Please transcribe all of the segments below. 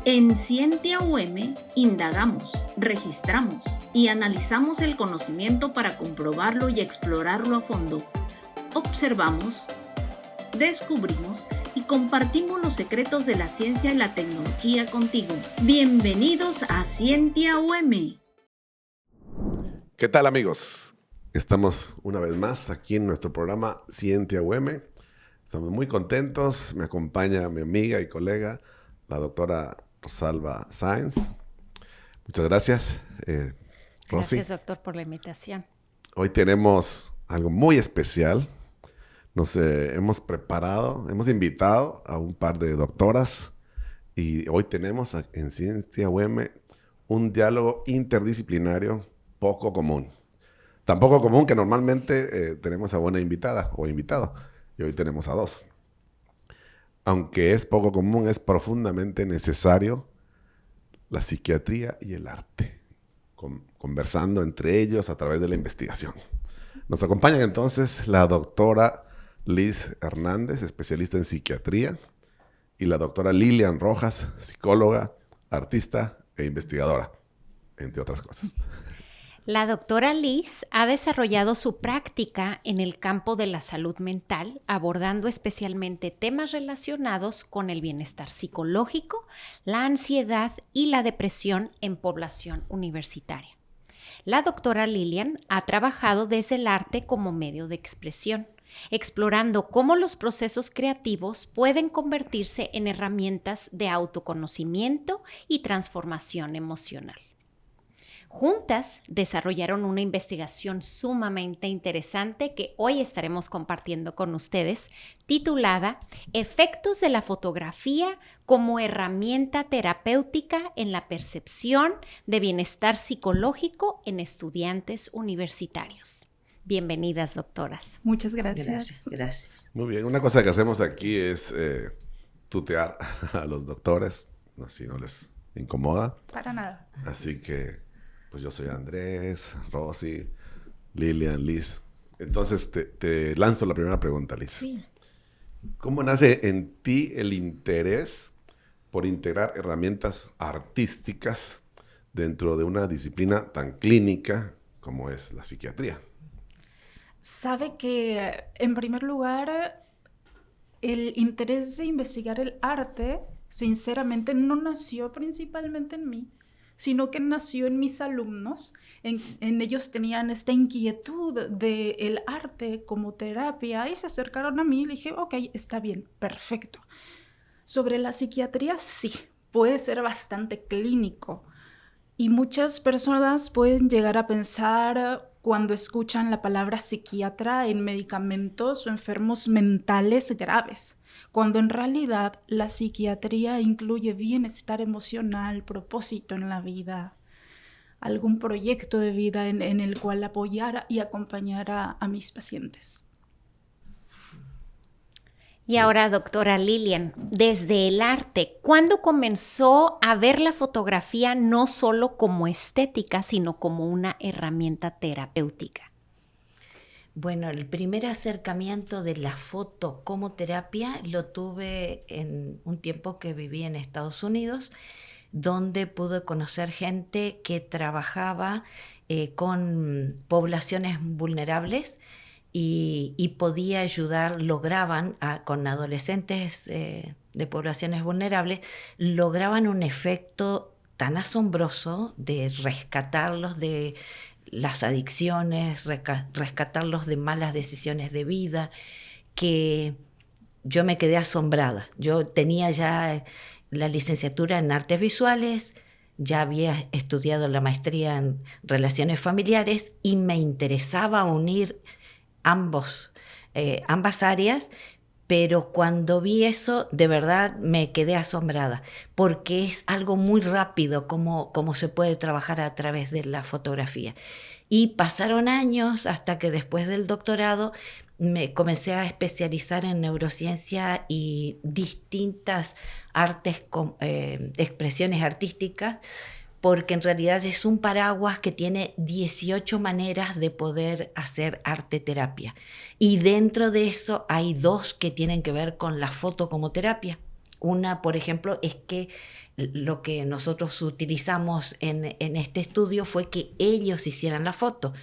En Scientia UM indagamos, registramos y analizamos el conocimiento para comprobarlo y explorarlo a fondo. Observamos, descubrimos y compartimos los secretos de la ciencia y la tecnología contigo. Bienvenidos a Scientia UM. ¿Qué tal, amigos? Estamos una vez más aquí en nuestro programa Scientia UM. Estamos muy contentos. Me acompaña mi amiga y colega, la doctora Rosalba Sáenz. Muchas gracias, Rosy. Gracias, doctor, por la invitación. Hoy tenemos algo muy especial. Nos hemos preparado, hemos invitado a un par de doctoras y hoy tenemos en Scientia UM un diálogo interdisciplinario poco común. Tan poco común que normalmente tenemos a una invitada o invitado y hoy tenemos a dos. Aunque es poco común, es profundamente necesario la psiquiatría y el arte, conversando entre ellos a través de la investigación. Nos acompañan entonces la doctora Liz Hernández, especialista en psiquiatría, y la doctora Lilian Rojas, psicóloga, artista e investigadora, entre otras cosas. La doctora Liz ha desarrollado su práctica en el campo de la salud mental, abordando especialmente temas relacionados con el bienestar psicológico, la ansiedad y la depresión en población universitaria. La doctora Lilian ha trabajado desde el arte como medio de expresión, explorando cómo los procesos creativos pueden convertirse en herramientas de autoconocimiento y transformación emocional. Juntas desarrollaron una investigación sumamente interesante que hoy estaremos compartiendo con ustedes, titulada Efectos de la fotografía como herramienta terapéutica en la percepción de bienestar psicológico en estudiantes universitarios. Bienvenidas, doctoras. Muchas gracias. Gracias. Muy bien, una cosa que hacemos aquí es tutear a los doctores, si no les incomoda. Para nada. Así que pues yo soy Andrés, Rosy, Lilian, Liz. Entonces te lanzo la primera pregunta, Liz. Sí. ¿Cómo nace en ti el interés por integrar herramientas artísticas dentro de una disciplina tan clínica como es la psiquiatría? Sabe que, en primer lugar, el interés de investigar el arte, sinceramente, no nació principalmente en mí, sino que nació en mis alumnos. En ellos tenían esta inquietud del arte como terapia y se acercaron a mí y dije, ok, está bien, perfecto. Sobre la psiquiatría, sí, puede ser bastante clínico. Y muchas personas pueden llegar a pensar cuando escuchan la palabra psiquiatra en medicamentos o enfermos mentales graves, cuando en realidad la psiquiatría incluye bienestar emocional, propósito en la vida, algún proyecto de vida en el cual apoyar y acompañar a mis pacientes. Y ahora, doctora Lilian, desde el arte, ¿cuándo comenzó a ver la fotografía no solo como estética, sino como una herramienta terapéutica? Bueno, el primer acercamiento de la foto como terapia lo tuve en un tiempo que viví en Estados Unidos, donde pude conocer gente que trabajaba con poblaciones vulnerables y podía ayudar, con adolescentes de poblaciones vulnerables, lograban un efecto tan asombroso de rescatarlos de las adicciones, rescatarlos de malas decisiones de vida, que yo me quedé asombrada. Yo tenía ya la licenciatura en artes visuales, ya había estudiado la maestría en relaciones familiares y me interesaba unir ambas áreas, pero cuando vi eso, de verdad me quedé asombrada, porque es algo muy rápido como se puede trabajar a través de la fotografía. Y pasaron años hasta que después del doctorado me comencé a especializar en neurociencia y distintas artes, expresiones artísticas, porque en realidad es un paraguas que tiene 18 maneras de poder hacer arte terapia. Y dentro de eso hay 2 que tienen que ver con la foto como terapia. Una, por ejemplo, es que lo que nosotros utilizamos en este estudio fue que ellos hicieran la foto,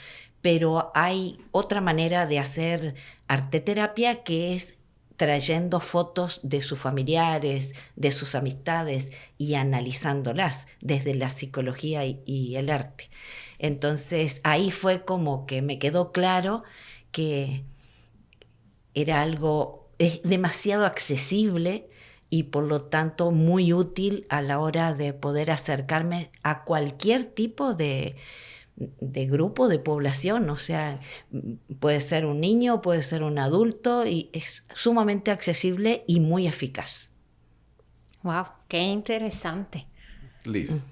pero hay otra manera de hacer arteterapia que es trayendo fotos de sus familiares, de sus amistades y analizándolas desde la psicología y el arte. Entonces ahí fue como que me quedó claro que era algo demasiado accesible y por lo tanto muy útil a la hora de poder acercarme a cualquier tipo de grupo de población, o sea, puede ser un niño, puede ser un adulto y es sumamente accesible y muy eficaz. Wow, qué interesante. Liz,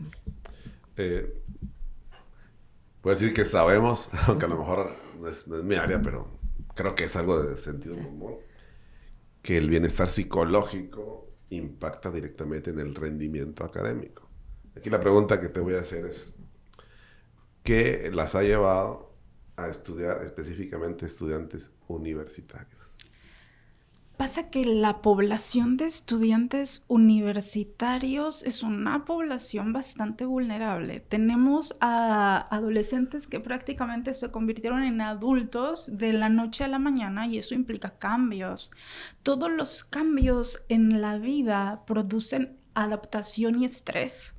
puedo decir que sabemos, aunque a lo mejor no es mi área, pero creo que es algo de sentido común, que el bienestar psicológico impacta directamente en el rendimiento académico. Aquí la pregunta que te voy a hacer es, ¿qué las ha llevado a estudiar específicamente estudiantes universitarios? Pasa que la población de estudiantes universitarios es una población bastante vulnerable. Tenemos a adolescentes que prácticamente se convirtieron en adultos de la noche a la mañana y eso implica cambios. Todos los cambios en la vida producen adaptación y estrés.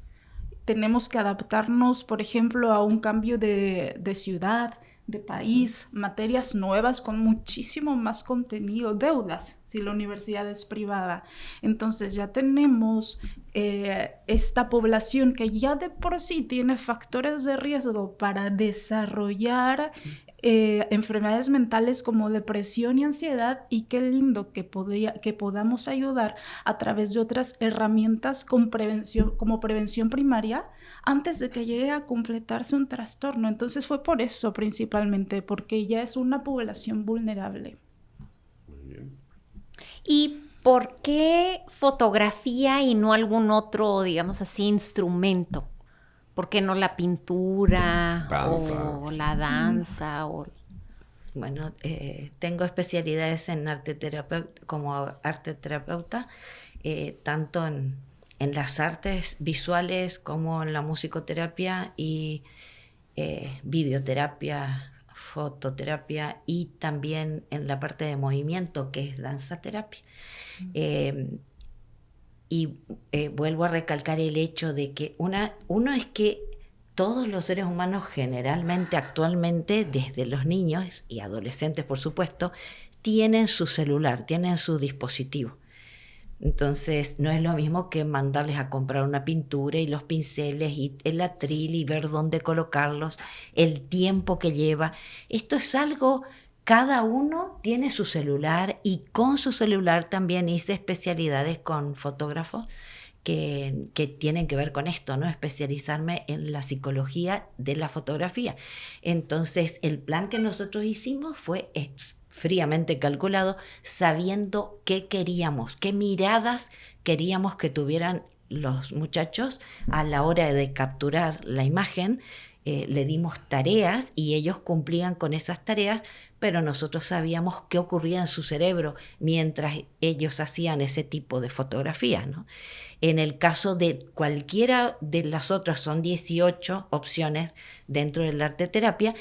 Tenemos que adaptarnos, por ejemplo, a un cambio de ciudad, de país, materias nuevas con muchísimo más contenido, deudas, si la universidad es privada. Entonces ya tenemos esta población que ya de por sí tiene factores de riesgo para desarrollar enfermedades mentales como depresión y ansiedad, y qué lindo que podamos ayudar a través de otras herramientas como prevención primaria antes de que llegue a completarse un trastorno. Entonces fue por eso principalmente, porque ya es una población vulnerable. Muy bien. ¿Y por qué fotografía y no algún otro, digamos así, instrumento? ¿Por qué no la pintura o la danza? Bueno, tengo especialidades en como arte terapeuta, tanto en las artes visuales como en la musicoterapia y videoterapia, fototerapia y también en la parte de movimiento que es danzaterapia. Vuelvo a recalcar el hecho de que uno es que todos los seres humanos generalmente, actualmente, desde los niños y adolescentes, por supuesto, tienen su celular, tienen su dispositivo. Entonces, no es lo mismo que mandarles a comprar una pintura y los pinceles y el atril y ver dónde colocarlos, el tiempo que lleva. Esto es algo... Cada uno tiene su celular y con su celular también hice especialidades con fotógrafos que tienen que ver con esto, ¿no? Especializarme en la psicología de la fotografía. Entonces, el plan que nosotros hicimos fue fríamente calculado, sabiendo qué queríamos, qué miradas queríamos que tuvieran los muchachos a la hora de capturar la imagen. Le dimos tareas y ellos cumplían con esas tareas, pero nosotros sabíamos qué ocurría en su cerebro mientras ellos hacían ese tipo de fotografías, ¿no? En el caso de cualquiera de las otras, son 18 opciones dentro de la arteterapia,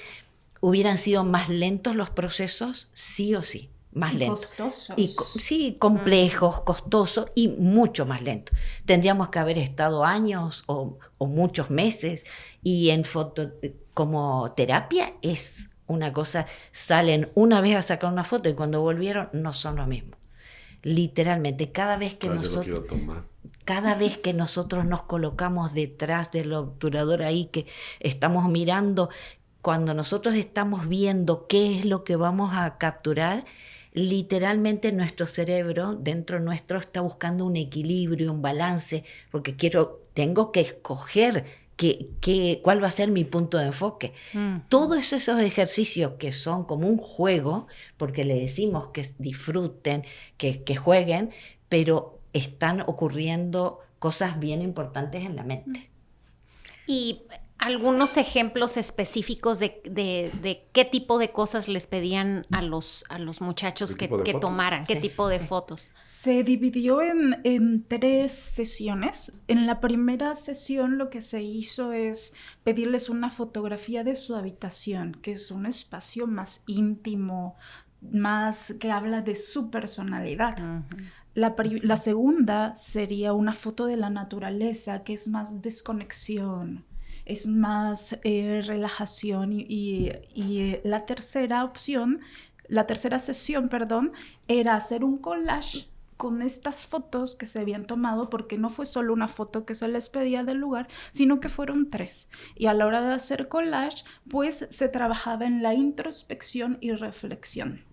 hubieran sido más lentos los procesos, sí o sí. Más lentos. Costosos. Sí, complejos, costosos y mucho más lentos. Tendríamos que haber estado años o muchos meses, y en como terapia es una cosa, salen una vez a sacar una foto y cuando volvieron no son lo mismo. Literalmente, cada vez que nosotros nos colocamos detrás del obturador ahí, que estamos mirando, cuando nosotros estamos viendo qué es lo que vamos a capturar, literalmente nuestro cerebro dentro nuestro está buscando un equilibrio, un balance, porque tengo que escoger cuál va a ser mi punto de enfoque. Todos esos ejercicios que son como un juego, porque le decimos que disfruten, que jueguen, pero están ocurriendo cosas bien importantes en la mente. Y algunos ejemplos específicos de qué tipo de cosas les pedían a los muchachos que tomaran, qué tipo de fotos. Se dividió en 3 sesiones. En la primera sesión lo que se hizo es pedirles una fotografía de su habitación, que es un espacio más íntimo, más que habla de su personalidad. Uh-huh. La segunda sería una foto de la naturaleza, que es más desconexión, es más relajación y la tercera sesión, era hacer un collage con estas fotos que se habían tomado, porque no fue solo una foto que se les pedía del lugar, sino que fueron 3. Y a la hora de hacer collage, pues se trabajaba en la introspección y reflexión.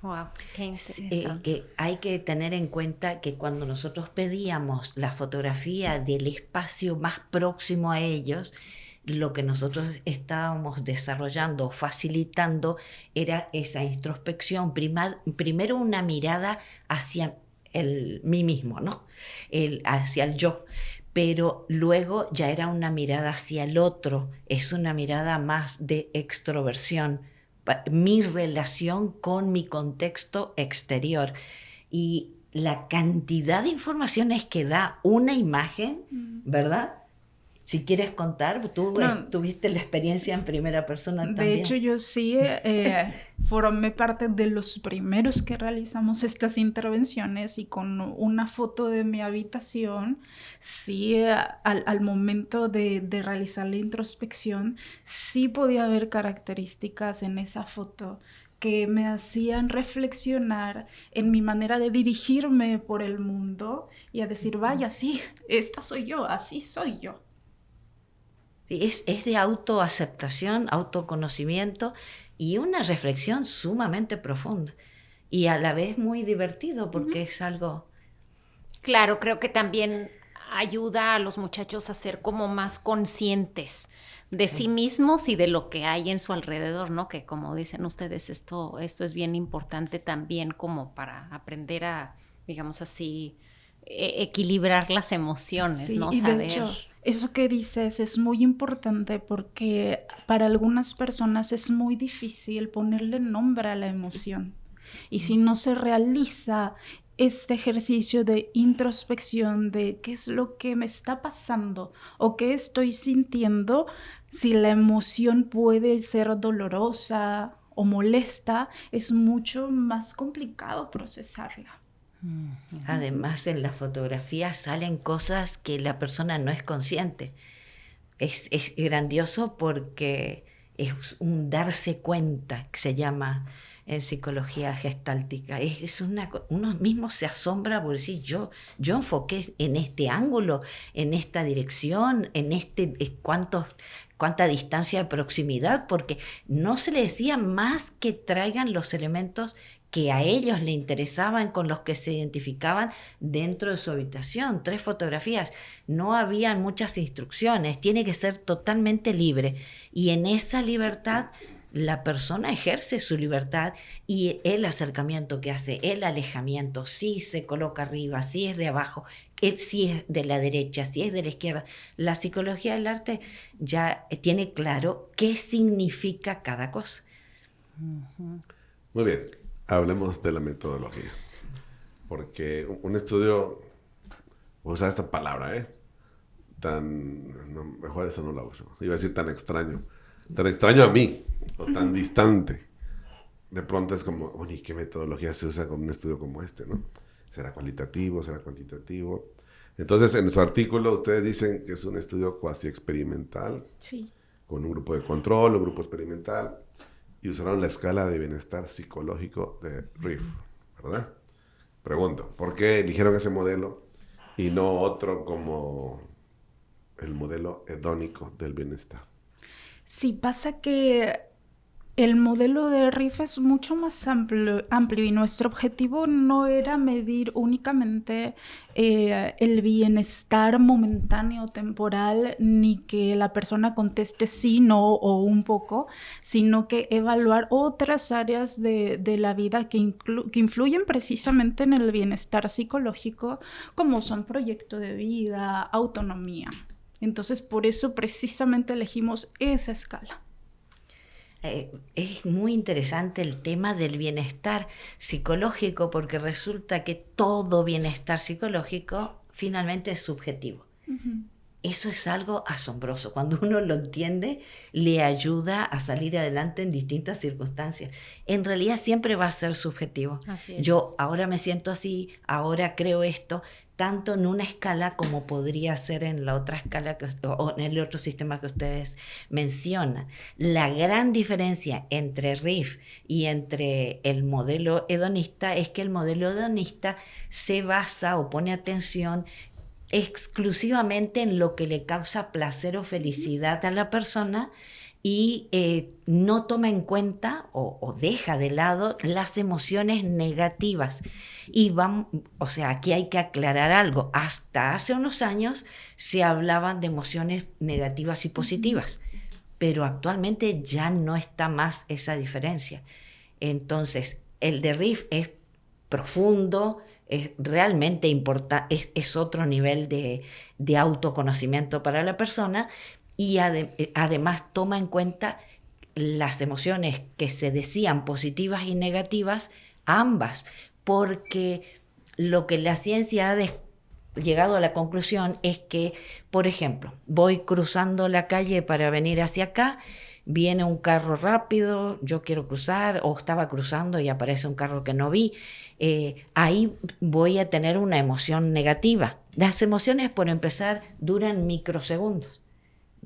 Wow, qué interesante. Que hay que tener en cuenta que cuando nosotros pedíamos la fotografía del espacio más próximo a ellos, lo que nosotros estábamos desarrollando o facilitando era esa introspección, primero una mirada hacia mí mismo, ¿no? Hacia el yo, pero luego ya era una mirada hacia el otro, es una mirada más de extroversión, mi relación con mi contexto exterior y la cantidad de informaciones que da una imagen, ¿verdad? Si quieres contar, tú tuviste la experiencia en primera persona también. De hecho, yo sí formé parte de los primeros que realizamos estas intervenciones, y con una foto de mi habitación, sí, al momento de realizar la introspección, sí podía haber características en esa foto que me hacían reflexionar en mi manera de dirigirme por el mundo y a decir, vaya, sí, esta soy yo, así soy yo. Es de autoaceptación, autoconocimiento y una reflexión sumamente profunda y a la vez muy divertido porque es algo... Claro, creo que también ayuda a los muchachos a ser como más conscientes de sí mismos y de lo que hay en su alrededor, ¿no? Que como dicen ustedes, esto es bien importante también como para aprender a, digamos así, equilibrar las emociones, sí, ¿no? Y saber... de hecho, eso que dices es muy importante porque para algunas personas es muy difícil ponerle nombre a la emoción. Y si no se realiza este ejercicio de introspección de qué es lo que me está pasando o qué estoy sintiendo, si la emoción puede ser dolorosa o molesta, es mucho más complicado procesarla. Además, en la fotografía salen cosas que la persona no es consciente. Es grandioso porque es un darse cuenta, que se llama en psicología gestáltica. Uno mismo se asombra por decir, yo enfoqué en este ángulo, en esta dirección, en cuánta distancia de proximidad, porque no se le decía más que traigan los elementos que a ellos le interesaban, con los que se identificaban dentro de su habitación. 3 fotografías, no había muchas instrucciones, tiene que ser totalmente libre. Y en esa libertad la persona ejerce su libertad y el acercamiento que hace, el alejamiento, si se coloca arriba, si es de abajo, si es de la derecha, si es de la izquierda. La psicología del arte ya tiene claro qué significa cada cosa. Muy bien. Hablemos de la metodología, porque un estudio, voy a usar esta palabra, mejor eso no la uso, iba a decir tan extraño a mí, o tan distante, de pronto es como, oye, ¿qué metodología se usa con un estudio como este, no? ¿Será cualitativo, será cuantitativo? Entonces, en su artículo, ustedes dicen que es un estudio cuasi experimental, sí, con un grupo de control, un grupo experimental, y usaron la escala de bienestar psicológico de Riff, ¿verdad? Pregunto, ¿por qué eligieron ese modelo y no otro como el modelo hedónico del bienestar? Sí, pasa que el modelo de Riff es mucho más amplio y nuestro objetivo no era medir únicamente el bienestar momentáneo, temporal, ni que la persona conteste sí, no o un poco, sino que evaluar otras áreas de la vida que influyen precisamente en el bienestar psicológico, como son proyecto de vida, autonomía. Entonces, por eso precisamente elegimos esa escala. Es muy interesante el tema del bienestar psicológico, porque resulta que todo bienestar psicológico finalmente es subjetivo. Uh-huh. Eso es algo asombroso. Cuando uno lo entiende, le ayuda a salir adelante en distintas circunstancias. En realidad siempre va a ser subjetivo. Así es. Yo ahora me siento así, ahora creo esto, tanto en una escala como podría ser en la otra escala o en el otro sistema que ustedes mencionan. La gran diferencia entre RIF y entre el modelo hedonista es que el modelo hedonista se basa o pone atención exclusivamente en lo que le causa placer o felicidad a la persona y no toma en cuenta o deja de lado las emociones negativas. Y o sea, aquí hay que aclarar algo. Hasta hace unos años se hablaban de emociones negativas y positivas, pero actualmente ya no está más esa diferencia. Entonces, el de RIF es profundo, es realmente importante, es otro nivel de autoconocimiento para la persona y además toma en cuenta las emociones que se decían positivas y negativas, ambas, porque lo que la ciencia ha llegado a la conclusión es que, por ejemplo, voy cruzando la calle para venir hacia acá, viene un carro rápido, yo quiero cruzar, o estaba cruzando y aparece un carro que no vi, ahí voy a tener una emoción negativa. Las emociones, por empezar, duran microsegundos,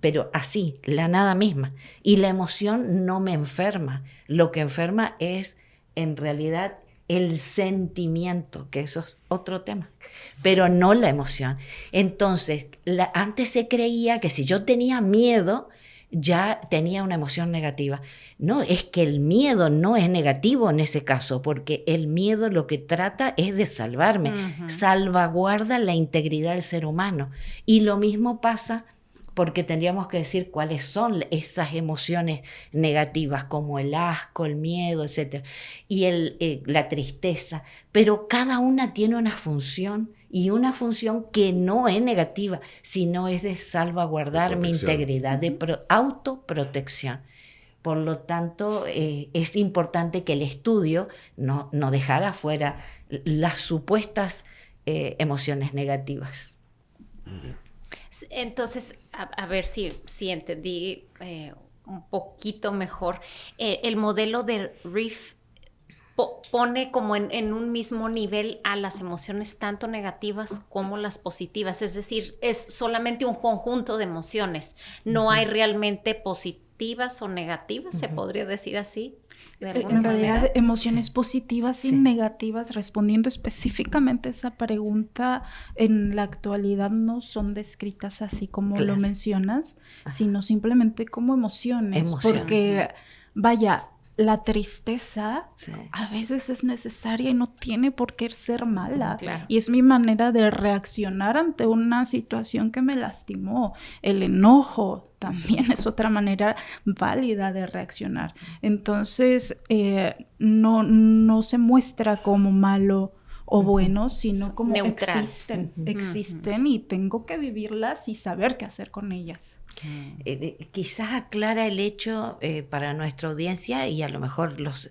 pero así, la nada misma. Y la emoción no me enferma. Lo que enferma es, en realidad, el sentimiento, que eso es otro tema, pero no la emoción. Entonces, antes se creía que si yo tenía miedo, ya tenía una emoción negativa. No, es que el miedo no es negativo en ese caso, porque el miedo lo que trata es de salvarme, salvaguarda la integridad del ser humano. Y lo mismo pasa porque tendríamos que decir cuáles son esas emociones negativas, como el asco, el miedo, etc. Y la tristeza. Pero cada una tiene una función, y una función que no es negativa, sino es de salvaguardar mi integridad, de autoprotección. Por lo tanto, es importante que el estudio no dejara fuera las supuestas emociones negativas. Entonces, a ver si entendí un poquito mejor. El modelo de RIF pone como en un mismo nivel a las emociones tanto negativas como las positivas. Es decir, es solamente un conjunto de emociones. No hay realmente positivas o negativas, se podría decir así. En realidad, emociones positivas y negativas, respondiendo específicamente a esa pregunta, en la actualidad no son descritas así como lo mencionas, sino simplemente como emociones. Porque, vaya, la tristeza a veces es necesaria y no tiene por qué ser mala. Claro. Y es mi manera de reaccionar ante una situación que me lastimó. El enojo también es otra manera válida de reaccionar. Entonces, no se muestra como malo o bueno, sino como neutral. Existen y tengo que vivirlas y saber qué hacer con ellas. Quizás aclara el hecho para nuestra audiencia, y a lo mejor los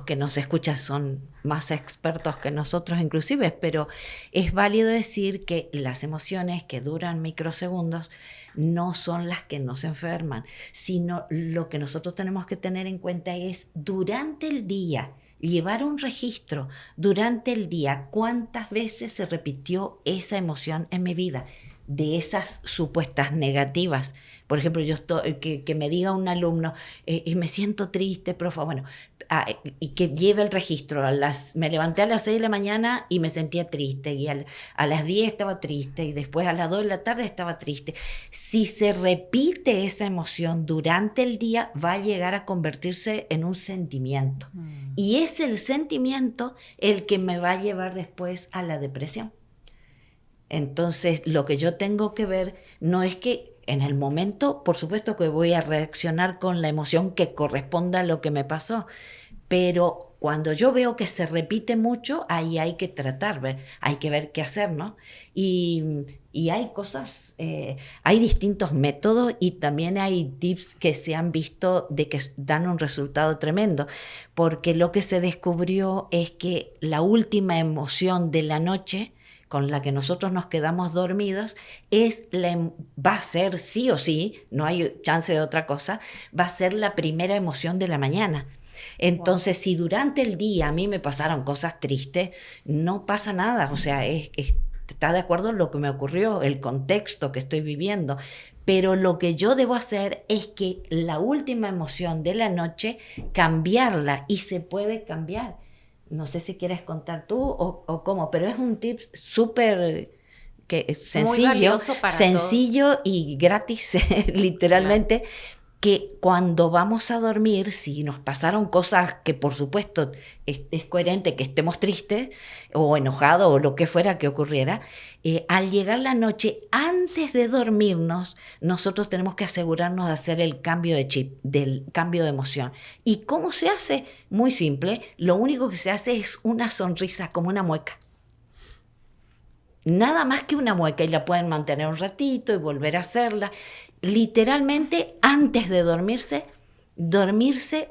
que nos escuchan son más expertos que nosotros inclusive, pero es válido decir que las emociones que duran microsegundos no son las que nos enferman, sino lo que nosotros tenemos que tener en cuenta es durante el día, llevar un registro durante el día, cuántas veces se repitió esa emoción en mi vida, de esas supuestas negativas. Por ejemplo, que me diga un alumno, me siento triste, profe, bueno, y que lleve el registro. Me levanté a las 6 de la mañana y me sentía triste, y a las 10 estaba triste, y después a las 2 de la tarde estaba triste. Si se repite esa emoción durante el día, va a llegar a convertirse en un sentimiento. Y es el sentimiento el que me va a llevar después a la depresión. Entonces, lo que yo tengo que ver no es que en el momento, por supuesto que voy a reaccionar con la emoción que corresponda a lo que me pasó, pero cuando yo veo que se repite mucho, ahí hay que tratar, hay que ver qué hacer, ¿no? Y hay cosas, hay distintos métodos y también hay tips que se han visto de que dan un resultado tremendo, porque lo que se descubrió es que la última emoción de la noche con la que nosotros nos quedamos dormidos va a ser sí o sí, no hay chance de otra cosa, va a ser la primera emoción de la mañana. Entonces, si durante el día a mí me pasaron cosas tristes, no pasa nada, o sea, está de acuerdo en lo que me ocurrió, el contexto que estoy viviendo, pero lo que yo debo hacer es que la última emoción de la noche, cambiarla, y se puede cambiar. No sé si quieres contar tú o cómo, pero es un tip súper sencillo y gratis, literalmente, que cuando vamos a dormir, si nos pasaron cosas que por supuesto es coherente que estemos tristes o enojados o lo que fuera que ocurriera, al llegar la noche, antes de dormirnos, nosotros tenemos que asegurarnos de hacer el cambio de chip, del cambio de emoción. ¿Y cómo se hace? Muy simple, lo único que se hace es una sonrisa, como una mueca. Nada más que una mueca, y la pueden mantener un ratito y volver a hacerla. Literalmente, antes de dormirse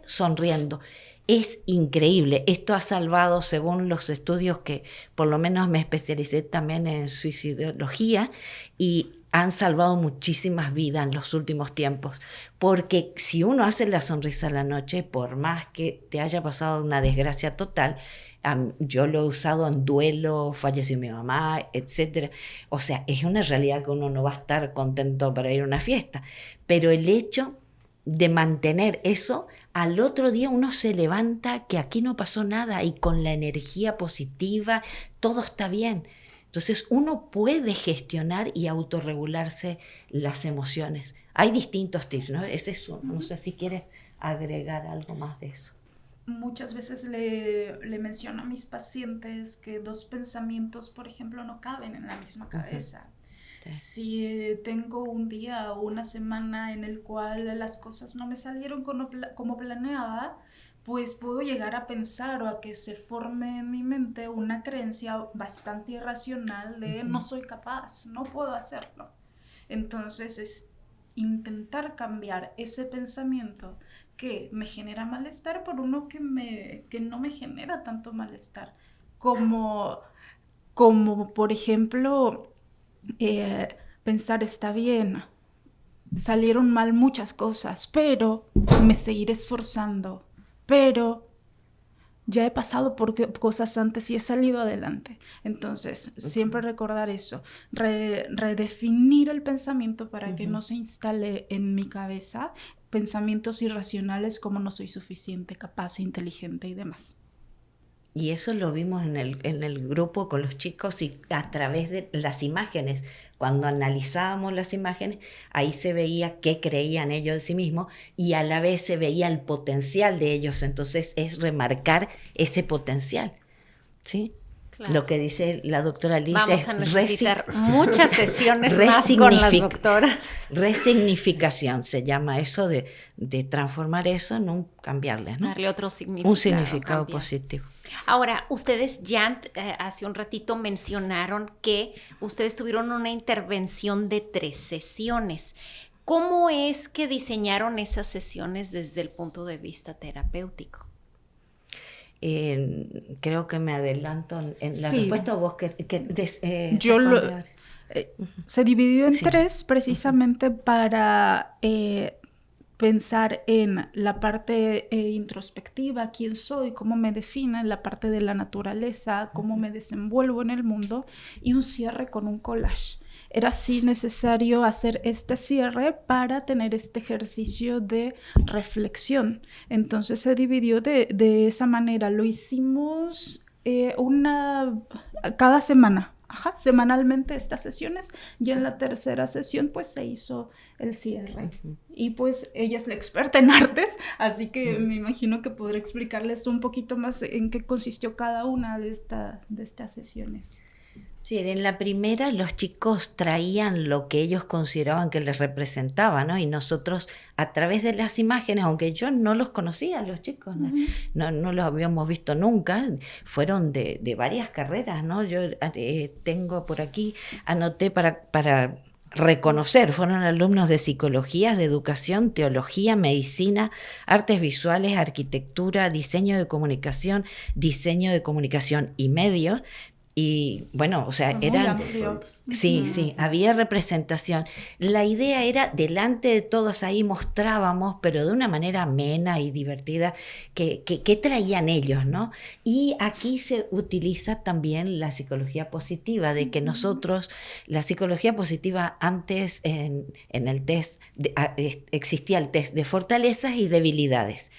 sonriendo. Es increíble. Esto ha salvado, según los estudios que por lo menos me especialicé también en suicidología, y han salvado muchísimas vidas en los últimos tiempos. Porque si uno hace la sonrisa a la noche, por más que te haya pasado una desgracia total, yo lo he usado en duelo, falleció mi mamá, etc. O sea, es una realidad que uno no va a estar contento para ir a una fiesta, pero el hecho de mantener eso, al otro día uno se levanta que aquí no pasó nada y con la energía positiva, todo está bien. Entonces uno puede gestionar y autorregularse las emociones. Hay distintos tips, ¿no? Ese es uno. No sé si quieres agregar algo más de eso. Muchas veces le menciono a mis pacientes que dos pensamientos, por ejemplo, no caben en la misma cabeza. Sí. Si tengo un día o una semana en el cual las cosas no me salieron como planeaba, pues puedo llegar a pensar o a que se forme en mi mente una creencia bastante irracional de no soy capaz, no puedo hacerlo. Entonces es intentar cambiar ese pensamiento que me genera malestar por uno que no me genera tanto malestar, como por ejemplo pensar está bien, salieron mal muchas cosas, pero me seguiré esforzando, pero ya he pasado por cosas antes y he salido adelante. Entonces, siempre recordar eso, redefinir el pensamiento para que no se instale en mi cabeza pensamientos irracionales como no soy suficiente, capaz, inteligente y demás. Y eso lo vimos en el grupo con los chicos y a través de las imágenes. Cuando analizábamos las imágenes, ahí se veía qué creían ellos de sí mismos y a la vez se veía el potencial de ellos. Entonces es remarcar ese potencial, ¿sí? Claro. Lo que dice la doctora Liz Vamos a necesitar muchas sesiones más con las doctoras. Resignificación se llama eso de transformar eso en cambiarle, ¿no? Darle otro significado. Un significado positivo. Ahora, ustedes ya hace un ratito mencionaron que ustedes tuvieron una intervención de 3 sesiones. ¿Cómo es que diseñaron esas sesiones desde el punto de vista terapéutico? Creo que me adelanto en la respuesta. ¿Vos se dividió en 3 precisamente para pensar en la parte introspectiva, quién soy, cómo me define, la parte de la naturaleza, cómo me desenvuelvo en el mundo, y un cierre con un collage. Era así necesario hacer este cierre para tener este ejercicio de reflexión. Entonces se dividió de esa manera. Lo hicimos cada semana. Semanalmente estas sesiones, y en la tercera sesión pues se hizo el cierre. Y pues ella es la experta en artes, así que me imagino que podré explicarles un poquito más en qué consistió cada una de estas sesiones. Sí, en la primera los chicos traían lo que ellos consideraban que les representaba, ¿no? Y nosotros a través de las imágenes, aunque yo no los conocía, los chicos, no los habíamos visto nunca, fueron de varias carreras, ¿no? Yo tengo por aquí, anoté para reconocer, fueron alumnos de psicología, de educación, teología, medicina, artes visuales, arquitectura, diseño de comunicación y medios. Y bueno, o sea, eran... Sí, había representación. La idea era, delante de todos ahí mostrábamos, pero de una manera amena y divertida, qué traían ellos, ¿no? Y aquí se utiliza también la psicología positiva, de que nosotros, la psicología positiva antes en el test, existía el test de fortalezas y debilidades.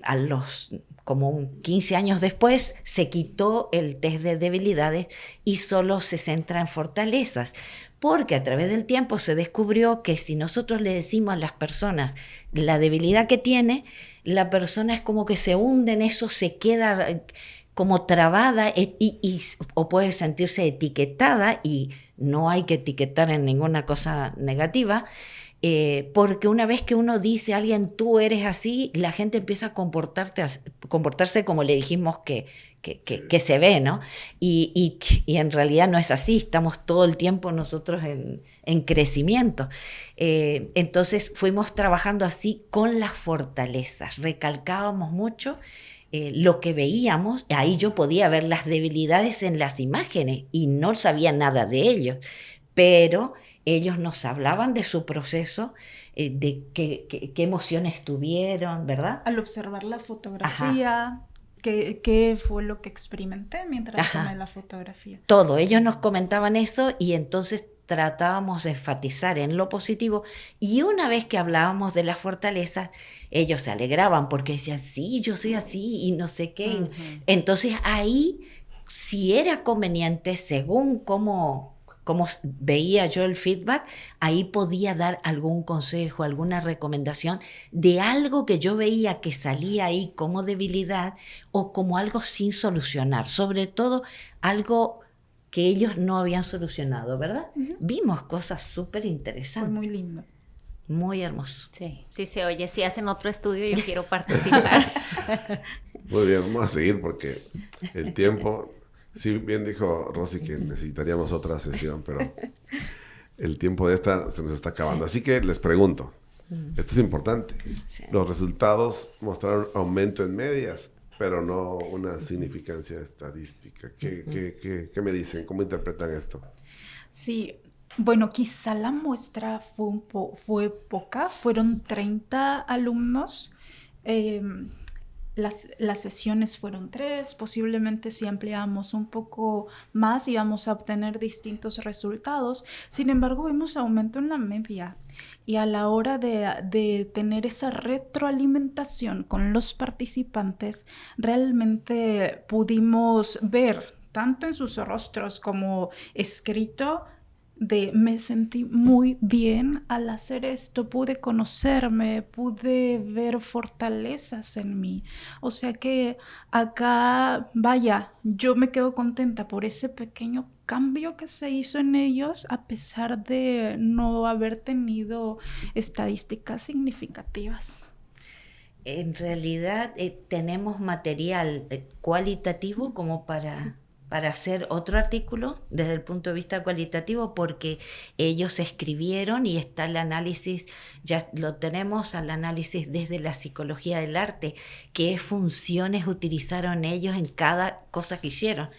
A los como 15 años después se quitó el test de debilidades y solo se centra en fortalezas, porque a través del tiempo se descubrió que si nosotros le decimos a las personas la debilidad que tiene, la persona es como que se hunde en eso, se queda como trabada o puede sentirse etiquetada, y no hay que etiquetar en ninguna cosa negativa. Porque una vez que uno dice a alguien tú eres así, la gente empieza a comportarse como le dijimos que se ve, ¿no? Y en realidad no es así, estamos todo el tiempo nosotros en crecimiento. Entonces fuimos trabajando así con las fortalezas, recalcábamos mucho lo que veíamos. Ahí yo podía ver las debilidades en las imágenes y no sabía nada de ellos, pero ellos nos hablaban de su proceso, de qué emociones tuvieron, ¿verdad? Al observar la fotografía, ¿qué fue lo que experimenté mientras tomé la fotografía? Todo, ellos nos comentaban eso y entonces tratábamos de enfatizar en lo positivo, y una vez que hablábamos de las fortalezas, ellos se alegraban porque decían, sí, yo soy así y no sé qué. Entonces ahí, si era conveniente, según cómo veía yo el feedback, ahí podía dar algún consejo, alguna recomendación de algo que yo veía que salía ahí como debilidad o como algo sin solucionar, sobre todo algo que ellos no habían solucionado, ¿verdad? Vimos cosas súper interesantes. Fue muy lindo. Muy hermoso. Sí se oye. Si hacen otro estudio, yo quiero participar. Muy bien, vamos a seguir porque el tiempo... Sí, bien dijo Rosy que necesitaríamos otra sesión, pero el tiempo de esta se nos está acabando. Así que les pregunto, esto es importante. Los resultados mostraron aumento en medias, pero no una significancia estadística. ¿Qué me dicen? ¿Cómo interpretan esto? Sí, bueno, quizá la muestra fue poca, fueron 30 alumnos. Las sesiones fueron 3, posiblemente si ampliamos un poco más íbamos a obtener distintos resultados. Sin embargo, vemos aumento en la media, y a la hora de tener esa retroalimentación con los participantes, realmente pudimos ver, tanto en sus rostros como escrito, me sentí muy bien al hacer esto, pude conocerme, pude ver fortalezas en mí. O sea que acá, vaya, yo me quedo contenta por ese pequeño cambio que se hizo en ellos, a pesar de no haber tenido estadísticas significativas. En realidad tenemos material cualitativo como para hacer otro artículo desde el punto de vista cualitativo, porque ellos escribieron y está el análisis, ya lo tenemos, al análisis desde la psicología del arte, qué funciones utilizaron ellos en cada cosa que hicieron.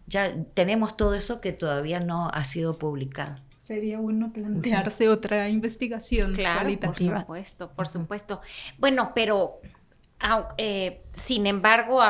Ya tenemos todo eso que todavía no ha sido publicado. Sería bueno plantearse otra investigación cualitativa. Por supuesto. Bueno, pero... sin embargo,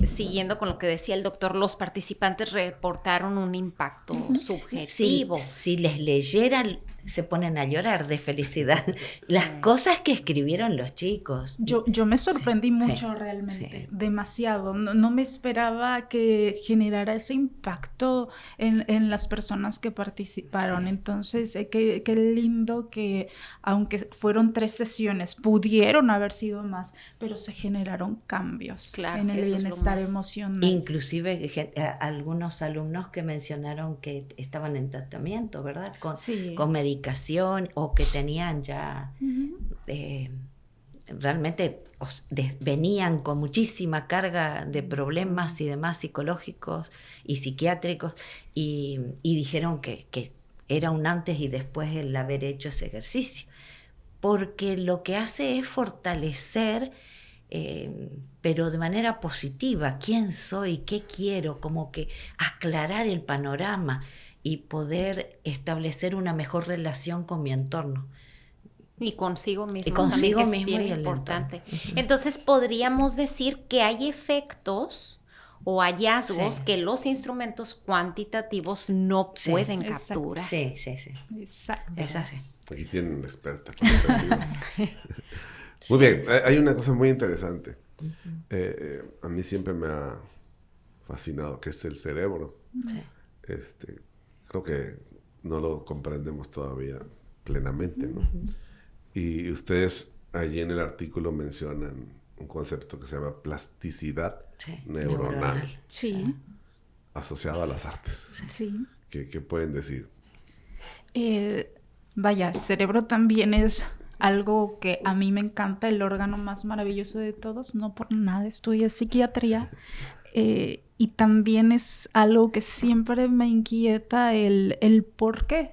siguiendo con lo que decía el doctor, los participantes reportaron un impacto subjetivo. Si les leyeran se ponen a llorar de felicidad. Las cosas que escribieron los chicos. Yo me sorprendí mucho sí, realmente, sí. demasiado. No me esperaba que generara ese impacto en las personas que participaron. Sí. Entonces, qué lindo que, aunque fueron 3 sesiones, pudieron haber sido más, pero se generaron cambios Claro, en el eso es lo bienestar más emocional. Inclusive algunos alumnos que mencionaron que estaban en tratamiento, ¿verdad? Sí. Con medicación o que tenían ya Ujú. realmente venían con muchísima carga de problemas y demás psicológicos y psiquiátricos y dijeron que era un antes y después el haber hecho ese ejercicio, porque lo que hace es fortalecer, pero de manera positiva, quién soy, qué quiero, como que aclarar el panorama y poder establecer una mejor relación con mi entorno. Y consigo mismo. Y consigo también, que mismo es y bien el importante. entorno. Entonces podríamos decir que hay efectos o hallazgos Sí. que los instrumentos cuantitativos no Sí. pueden Exacto. capturar. Sí. Exacto. Es así. Aquí tienen una experta cuantitativa. Muy bien, hay una cosa muy interesante. A mí siempre me ha fascinado, que es el cerebro. Sí. Creo que no lo comprendemos todavía plenamente, ¿no? Y ustedes allí en el artículo mencionan un concepto que se llama plasticidad Sí. neuronal, Sí, asociado a las artes. sí. ¿Qué pueden decir? Vaya, el cerebro también es algo que a mí me encanta, el órgano más maravilloso de todos, no por nada estudié psiquiatría, y también es algo que siempre me inquieta el por qué.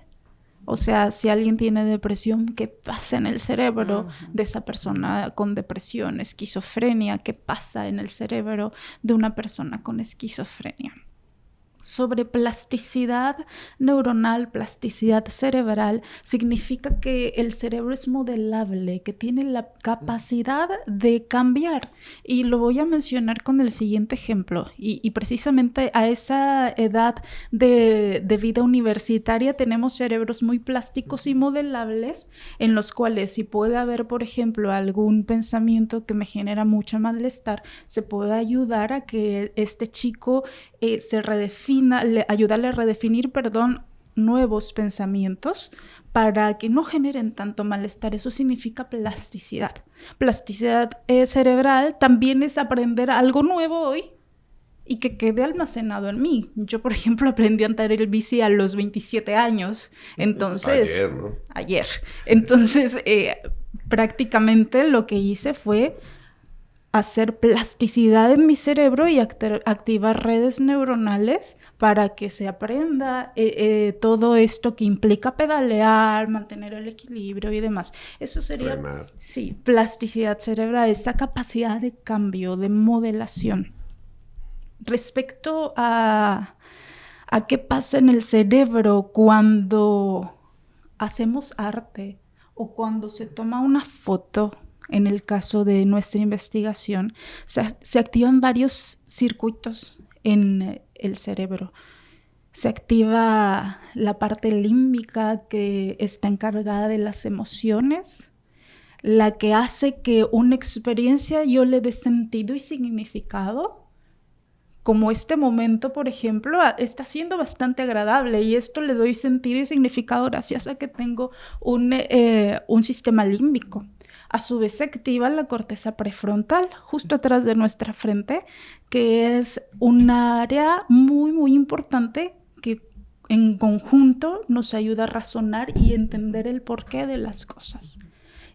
O sea, si alguien tiene depresión, ¿qué pasa en el cerebro de esa persona con depresión? Esquizofrenia, ¿qué pasa en el cerebro de una persona con esquizofrenia? Sobre plasticidad neuronal, plasticidad cerebral, significa que el cerebro es modelable, que tiene la capacidad de cambiar. Y lo voy a mencionar con el siguiente ejemplo. Y precisamente a esa edad de vida universitaria tenemos cerebros muy plásticos y modelables, en los cuales si puede haber, por ejemplo, algún pensamiento que me genera mucho malestar, se puede ayudar a que este chico se redefina, ayudarle a redefinir, nuevos pensamientos para que no generen tanto malestar. Eso significa plasticidad. Plasticidad cerebral también es aprender algo nuevo hoy y que quede almacenado en mí. Yo, por ejemplo, aprendí a andar el bici a los 27 años. Entonces, Ayer, ¿no? Ayer. Entonces, prácticamente lo que hice fue hacer plasticidad en mi cerebro y activar redes neuronales para que se aprenda todo esto que implica pedalear, mantener el equilibrio y demás. Eso sería, Frenar. sí, plasticidad cerebral, esa capacidad de cambio, de modelación. Respecto a qué pasa en el cerebro cuando hacemos arte o cuando se toma una foto. En el caso de nuestra investigación, se activan varios circuitos en el cerebro. Se activa la parte límbica que está encargada de las emociones, la que hace que una experiencia yo le dé sentido y significado. Como este momento, por ejemplo, está siendo bastante agradable y esto le doy sentido y significado gracias a que tengo un sistema límbico. A su vez se activa la corteza prefrontal, justo atrás de nuestra frente, que es un área muy, muy importante que en conjunto nos ayuda a razonar y entender el porqué de las cosas.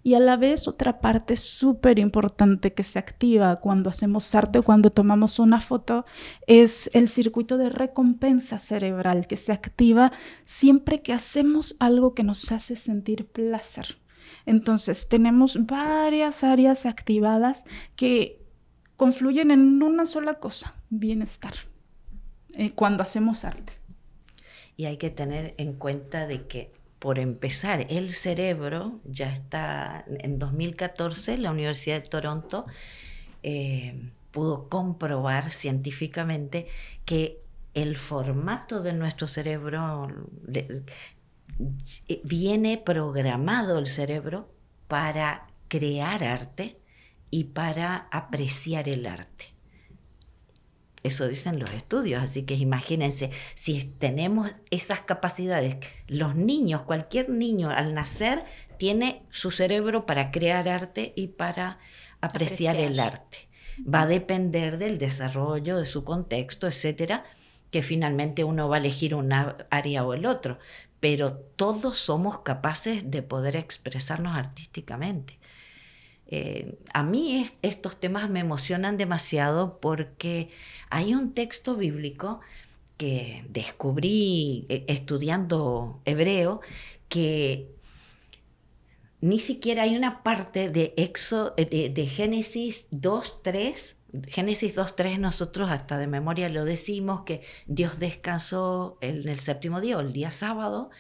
Y a la vez otra parte súper importante que se activa cuando hacemos arte o cuando tomamos una foto es el circuito de recompensa cerebral que se activa siempre que hacemos algo que nos hace sentir placer. Entonces tenemos varias áreas activadas que confluyen en una sola cosa, bienestar, cuando hacemos arte. Y hay que tener en cuenta de que, por empezar, el cerebro ya está, en 2014 la Universidad de Toronto pudo comprobar científicamente que el formato de nuestro cerebro viene programado el cerebro para crear arte y para apreciar el arte. Eso dicen los estudios, así que imagínense, si tenemos esas capacidades, los niños, cualquier niño al nacer tiene su cerebro para crear arte y para apreciar el arte. Va a depender del desarrollo, de su contexto, etcétera, que finalmente uno va a elegir una área o el otro, pero todos somos capaces de poder expresarnos artísticamente. A mí estos temas me emocionan demasiado porque hay un texto bíblico que descubrí estudiando hebreo, que ni siquiera hay una parte de Génesis 2:3. Génesis 2:3 nosotros hasta de memoria lo decimos, que Dios descansó en el séptimo día, o el día sábado,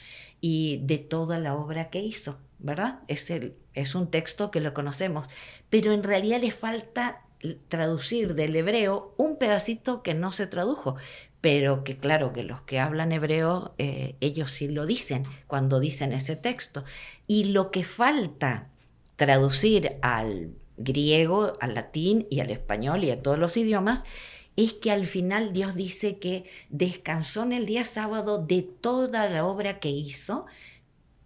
y de toda la obra que hizo, ¿verdad? Es un texto que lo conocemos, pero en realidad le falta traducir del hebreo un pedacito que no se tradujo, pero que claro, que los que hablan hebreo, ellos sí lo dicen cuando dicen ese texto. Y lo que falta traducir al griego, al latín y al español y a todos los idiomas, es que al final Dios dice que descansó en el día sábado de toda la obra que hizo,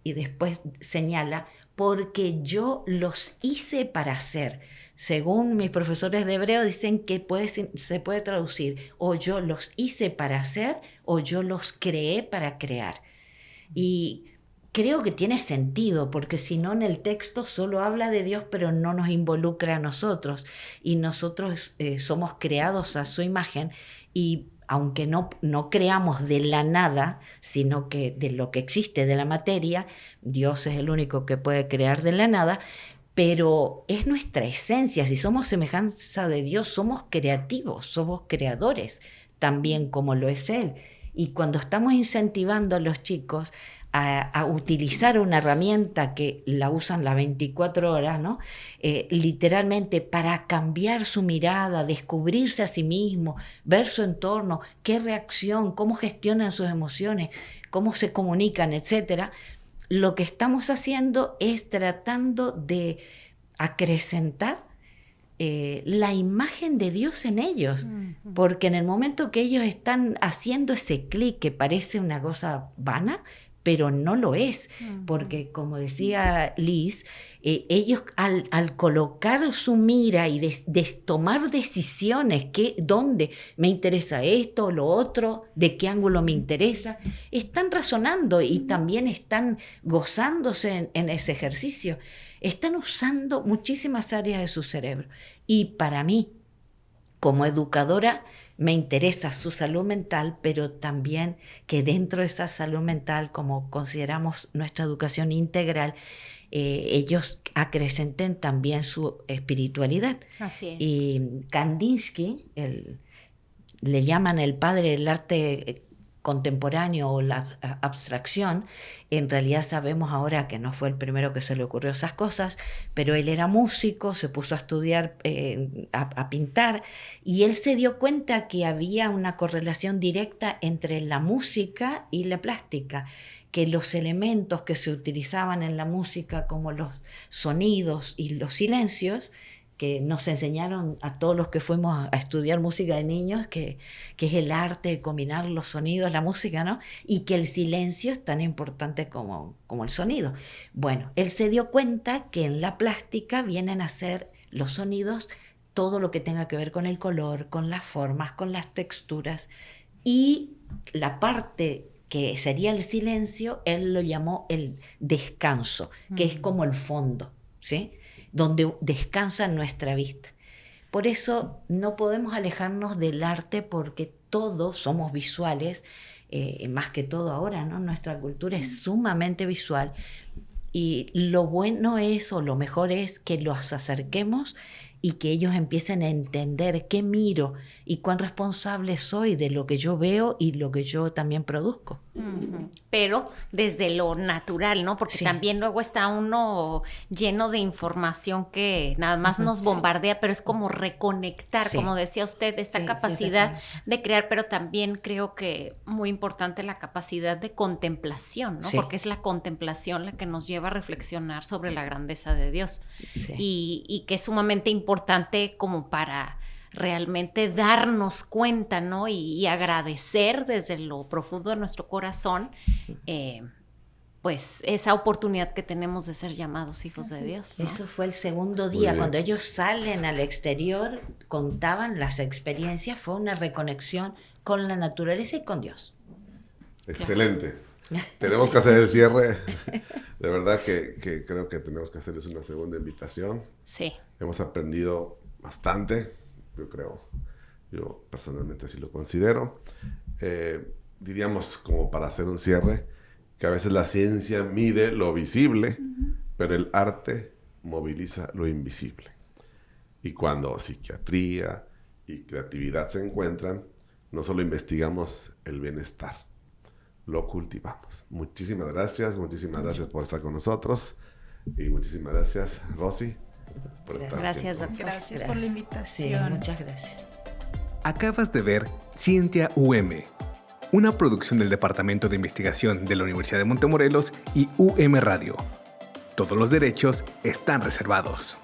y después señala, porque yo los hice para hacer. Según mis profesores de hebreo dicen que se puede traducir, o yo los hice para hacer, o yo los creé para crear. Y creo que tiene sentido, porque si no en el texto solo habla de Dios, pero no nos involucra a nosotros. Y nosotros somos creados a su imagen, y aunque no creamos de la nada, sino que de lo que existe, de la materia, Dios es el único que puede crear de la nada, pero es nuestra esencia. Si somos semejanza de Dios, somos creativos, somos creadores, también como lo es Él. Y cuando estamos incentivando a los chicos a utilizar una herramienta que la usan las 24 horas, ¿no? Literalmente para cambiar su mirada, descubrirse a sí mismo, ver su entorno, qué reacción, cómo gestionan sus emociones, cómo se comunican, etc. Lo que estamos haciendo es tratando de acrecentar la imagen de Dios en ellos, porque en el momento que ellos están haciendo ese clic que parece una cosa vana, pero no lo es, porque como decía Liz, ellos al colocar su mira y de tomar decisiones, dónde me interesa esto o lo otro, de qué ángulo me interesa, están razonando y también están gozándose en ese ejercicio. Están usando muchísimas áreas de su cerebro. Y para mí, como educadora, me interesa su salud mental, pero también que dentro de esa salud mental, como consideramos nuestra educación integral, ellos acrecenten también su espiritualidad. Así es. Y Kandinsky, le llaman el padre del arte contemporáneo o la abstracción. En realidad sabemos ahora que no fue el primero que se le ocurrió esas cosas, pero él era músico, se puso a estudiar, a pintar, y él se dio cuenta que había una correlación directa entre la música y la plástica, que los elementos que se utilizaban en la música, como los sonidos y los silencios, que nos enseñaron a todos los que fuimos a estudiar música de niños, que es el arte de combinar los sonidos, la música, ¿no? Y que el silencio es tan importante como el sonido. Bueno, él se dio cuenta que en la plástica vienen a ser los sonidos todo lo que tenga que ver con el color, con las formas, con las texturas, y la parte que sería el silencio, él lo llamó el descanso, que es como el fondo, ¿sí?, donde descansa nuestra vista. Por eso no podemos alejarnos del arte, porque todos somos visuales, más que todo ahora, ¿no? Nuestra cultura es sumamente visual, y lo bueno es, o lo mejor es, que los acerquemos y que ellos empiecen a entender qué miro y cuán responsable soy de lo que yo veo y lo que yo también produzco. Pero desde lo natural, ¿no? Porque también luego está uno lleno de información que nada más nos bombardea, pero es como reconectar, como decía usted, esta capacidad de crear, pero también creo que muy importante la capacidad de contemplación, ¿no? Porque es la contemplación la que nos lleva a reflexionar sobre la grandeza de Dios y que es sumamente importante como para realmente darnos cuenta, ¿no? Y agradecer desde lo profundo de nuestro corazón, pues esa oportunidad que tenemos de ser llamados hijos de Dios, ¿no? Eso fue el segundo día, cuando ellos salen al exterior, contaban las experiencias, fue una reconexión con la naturaleza y con Dios. Excelente. Tenemos que hacer el cierre. De verdad que creo que tenemos que hacerles una segunda invitación. Sí. Hemos aprendido bastante, yo personalmente así lo considero. Diríamos, como para hacer un cierre, que a veces la ciencia mide lo visible, pero el arte moviliza lo invisible. Y cuando psiquiatría y creatividad se encuentran, no solo investigamos el bienestar, lo cultivamos. Muchísimas gracias por estar con nosotros y muchísimas gracias, Rosy, por estar. Gracias, doctor. Gracias por la invitación. Sí, muchas gracias. Acabas de ver Ciencia UM, una producción del Departamento de Investigación de la Universidad de Montemorelos y UM Radio. Todos los derechos están reservados.